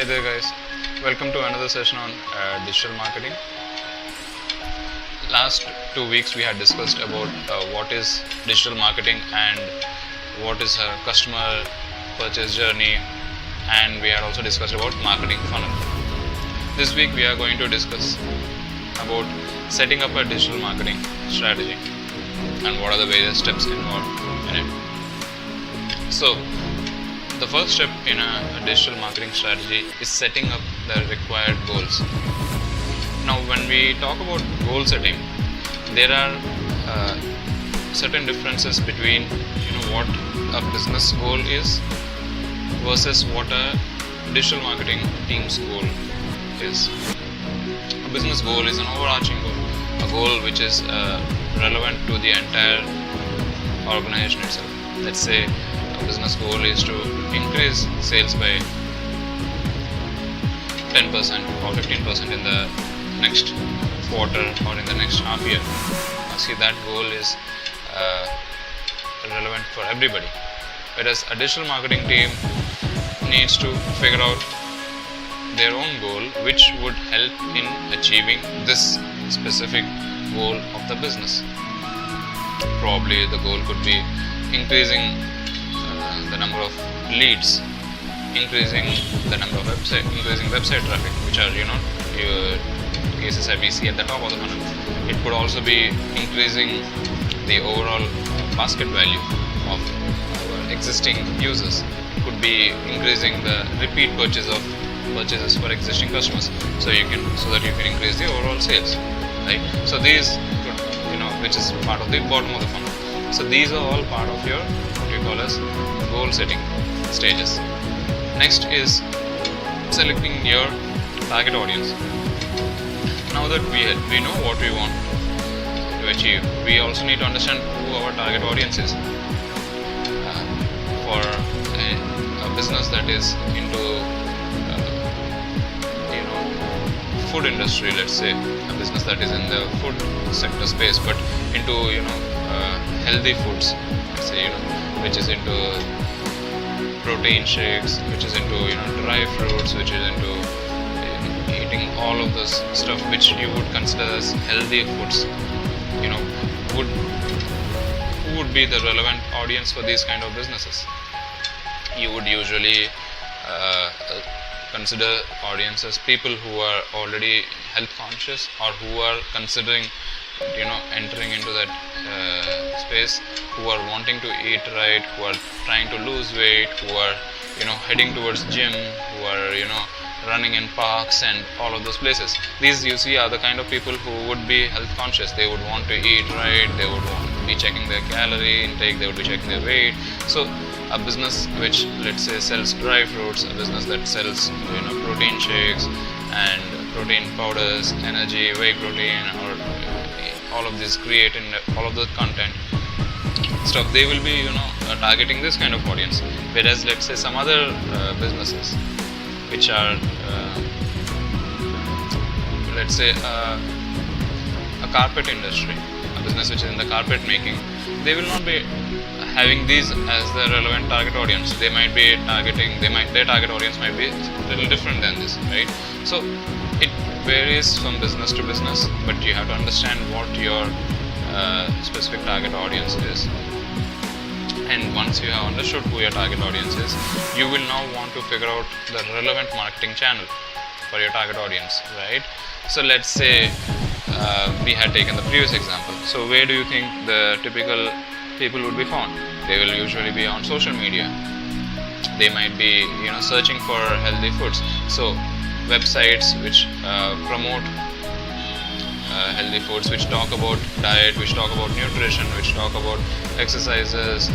Hey there guys, welcome to another session on digital marketing. Last 2 weeks we had discussed about what is digital marketing and what is a customer purchase journey, and we had also discussed about marketing funnel. This week we are going to discuss about setting up a digital marketing strategy and what are the various steps involved in it. So the first step in a digital marketing strategy is setting up the required goals. Now, when we talk about goal setting, there are certain differences between what a business goal is versus what a digital marketing team's goal is. A business goal is an overarching goal, a goal which is relevant to the entire organization itself. Let's say business goal is to increase sales by 10% or 15% in the next quarter or in the next half year. See, that goal is relevant for everybody, whereas a digital marketing team needs to figure out their own goal which would help in achieving this specific goal of the business. Probably the goal could be increasing the number of leads, increasing the number of increasing website traffic, which are cases that we see at the top of the funnel. It could also be increasing the overall basket value of our existing users. It could be increasing the repeat purchases for existing customers, so that you can increase the overall sales, right? So these could, which is part of the bottom of the funnel. So these are all part of your what you call as goal setting stages. Next is selecting your target audience. Now that we know what we want to achieve, we also need to understand who our target audience is. For a business that is into food industry, let's say a business that is in the food sector space, but into healthy foods, let's say, which is into protein shakes, which is into dry fruits, which is into eating all of this stuff which you would consider as healthy foods. Who would be the relevant audience for these kind of businesses? You would usually consider audiences people who are already health conscious, or who are considering entering into that space, who are wanting to eat right, who are trying to lose weight, who are heading towards gym, who are running in parks and all of those places. These, you see, are the kind of people who would be health conscious. They would want to eat right, they would want to be checking their calorie intake, they would be checking their weight. So a business which, let's say, sells dry fruits, a business that sells protein shakes and protein powders, energy, whey protein, or all of this creating all of the content stuff, they will be targeting this kind of audience. Whereas, let's say, some other businesses which are let's say a carpet industry, a business which is in the carpet making, they will not be having these as the relevant target audience. They might be targeting, their target audience might be a little different than this, right? So it varies from business to business, but you have to understand what your specific target audience is. And once you have understood who your target audience is, you will now want to figure out the relevant marketing channel for your target audience, right? So let's say we had taken the previous example. So where do you think the typical people would be found? They will usually be on social media. They might be searching for healthy foods. So websites which promote healthy foods, which talk about diet, which talk about nutrition, which talk about exercises,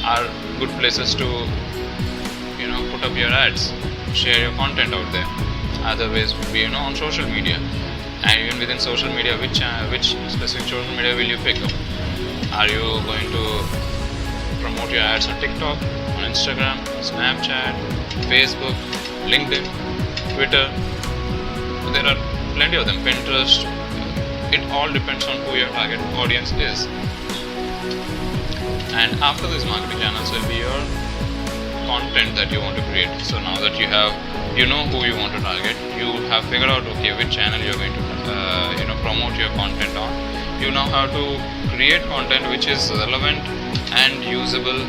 are good places to put up your ads, share your content out there. Other ways would be on social media. And even within social media, which specific social media will you pick up? Are you going to promote your ads on TikTok, on Instagram, Snapchat, Facebook, LinkedIn, Twitter? There are plenty of them, Pinterest. It all depends on who your target audience is. And after these marketing channels will be your content that you want to create. So now that you know who you want to target, you have figured out which channel you're going to promote your content on. You know how to create content which is relevant and usable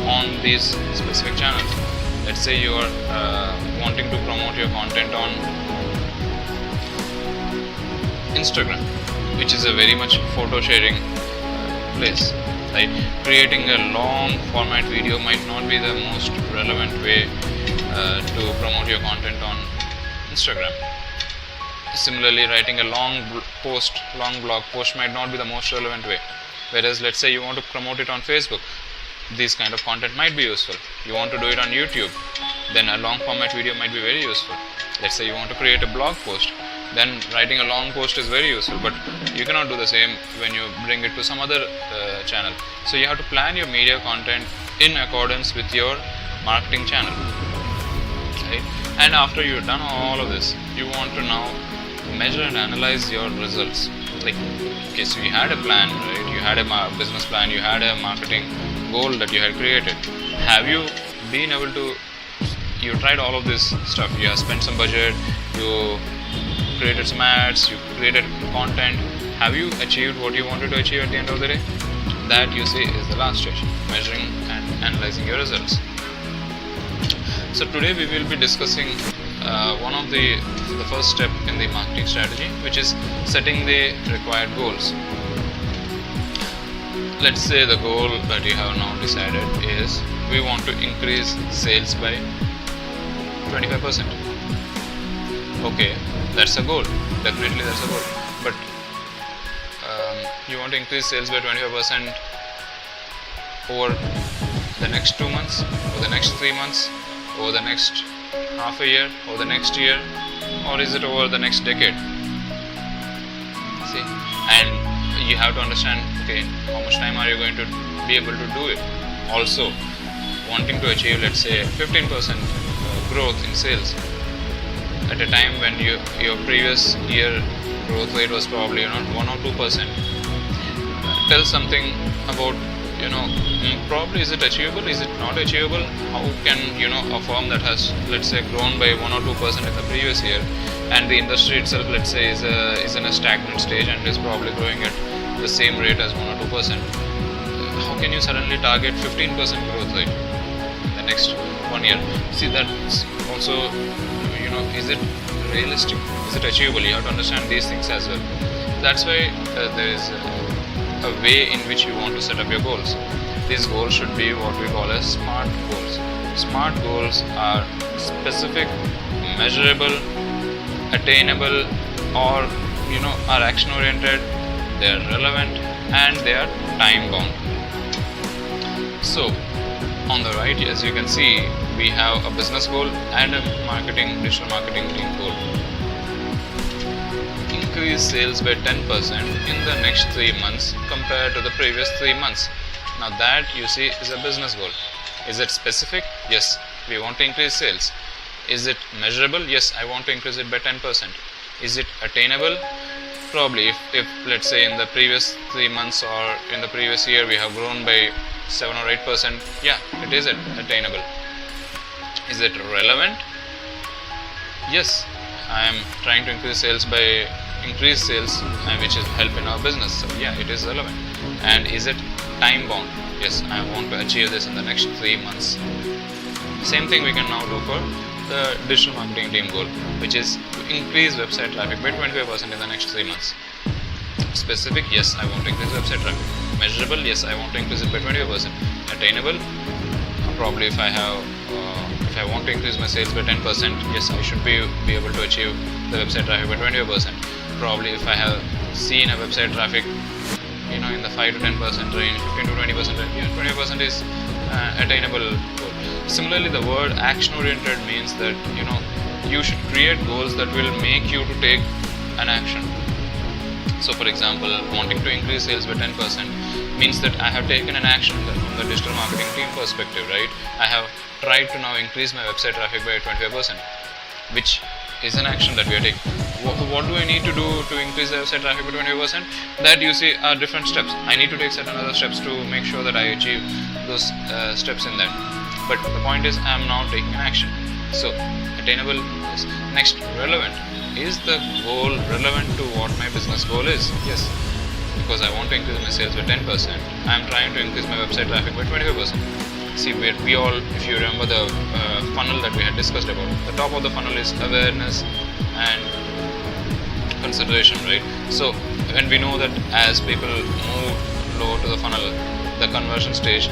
on these specific channels. Let's say you are wanting to promote your content on Instagram, which is a very much photo sharing place, right? Creating a long format video might not be the most relevant way to promote your content on Instagram. Similarly, writing a long blog post might not be the most relevant way. Whereas let's say you want to promote it on Facebook, this kind of content might be useful. You want to do it on YouTube, then a long format video might be very useful. Let's say you want to create a blog post, then writing a long post is very useful, but you cannot do the same when you bring it to some other channel. So you have to plan your media content in accordance with your marketing channel, right? And after you've done all of this, you want to now measure and analyze your results. Like, okay, so you had a plan, right? You had a business plan, you had a marketing goal that you had created. Have you been able to, you tried all of this stuff, you have spent some budget, you created some ads, you created content. Have you achieved what you wanted to achieve at the end of the day? That, you see, is the last stage, measuring and analyzing your results. So today we will be discussing one of the first step in the marketing strategy, which is setting the required goals. Let's say the goal that you have now decided is we want to increase sales by 25%. Okay, that's a goal. Definitely that's a goal. But you want to increase sales by 25% over the next 2 months, or the next 3 months, over the next half a year, or the next year, or is it over the next decade? See, and you have to understand, okay, how much time are you going to be able to do it? Also, wanting to achieve, let's say, 15% growth in sales at a time when your previous year growth rate was probably 1 or 2%. Tell something about, probably is it achievable, is it not achievable? How can a firm that has, let's say, grown by 1 or 2% in the previous year, and the industry itself, let's say, is in a stagnant stage and is probably growing at the same rate as 1 or 2%, how can you suddenly target 15% growth rate in the next 1 year? See, that's also, is it realistic? Is it achievable? You have to understand these things as well. That's why there is a way in which you want to set up your goals. These goals should be what we call as SMART goals. SMART goals are specific, measurable, attainable, or are action oriented, they are relevant, and they are time bound. So on the right, as you can see, we have a business goal and a digital marketing team goal. Increase sales by 10% in the next 3 months compared to the previous 3 months. Now that, you see, is a business goal. Is it specific? Yes, we want to increase sales. Is it measurable? Yes, I want to increase it by 10%. Is it attainable? Probably. If let's say in the previous 3 months or in the previous year we have grown by 7 or 8%, yeah, it is attainable. Is it relevant? Yes, I am trying to increase sales, which is help in our business. So yeah, it is relevant. And is it time bound? Yes, I want to achieve this in the next 3 months. Same thing we can now do for the digital marketing team goal, which is to increase website traffic by 25% in the next 3 months. Specific, yes, I want to increase website traffic. Measurable, yes, I want to increase it by 25%. Attainable, probably if I want to increase my sales by 10%, yes, I should be able to achieve the website traffic by 25%. Probably if I have seen a website traffic, in the 5 to 10% range, 15 to 20% range, 20% is attainable goal. Similarly, the word action oriented means that you should create goals that will make you to take an action. So for example, wanting to increase sales by 10% means that I have taken an action from the digital marketing team perspective, right? I have tried to now increase my website traffic by 25%, which is an action that we are taking. What do I need to do to increase the website traffic by 25%? That, you see, are different steps. I need to take certain other steps to make sure that I achieve those steps in that. but the point is I am now taking an action. So attainable is next. Relevant. Is the goal relevant to what my business goal is? Yes, because I want to increase my sales by 10%, I am trying to increase my website traffic by 25%. See, we all, if you remember the funnel that we had discussed about, the top of the funnel is awareness and consideration, right? So when we know that as people move low to the funnel, the conversion stage,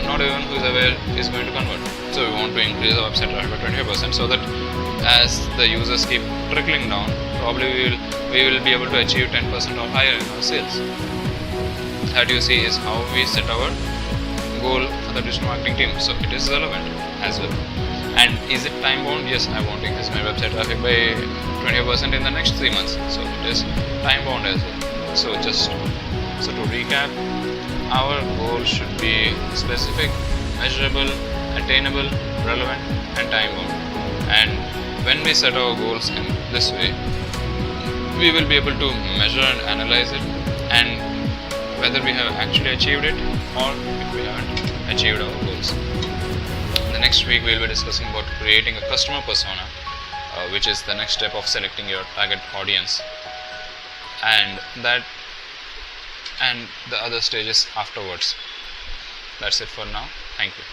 not everyone who is aware is going to convert. So we want to increase the website traffic by 25%, so that as the users keep trickling down, probably we will be able to achieve 10% or higher in our sales. That you see is how we set our goal for the digital marketing team. So it is relevant as well. And is it time bound? Yes, I want to increase my website traffic by 20% in the next 3 months. So it is time bound as well. So to recap, our goal should be specific, measurable, attainable, relevant, and time bound. And when we set our goals in this way, we will be able to measure and analyze it, and whether we have actually achieved it or if we haven't achieved our goals. In the next week, we will be discussing about creating a customer persona, which is the next step of selecting your target audience, and the other stages afterwards. That's it for now. Thank you.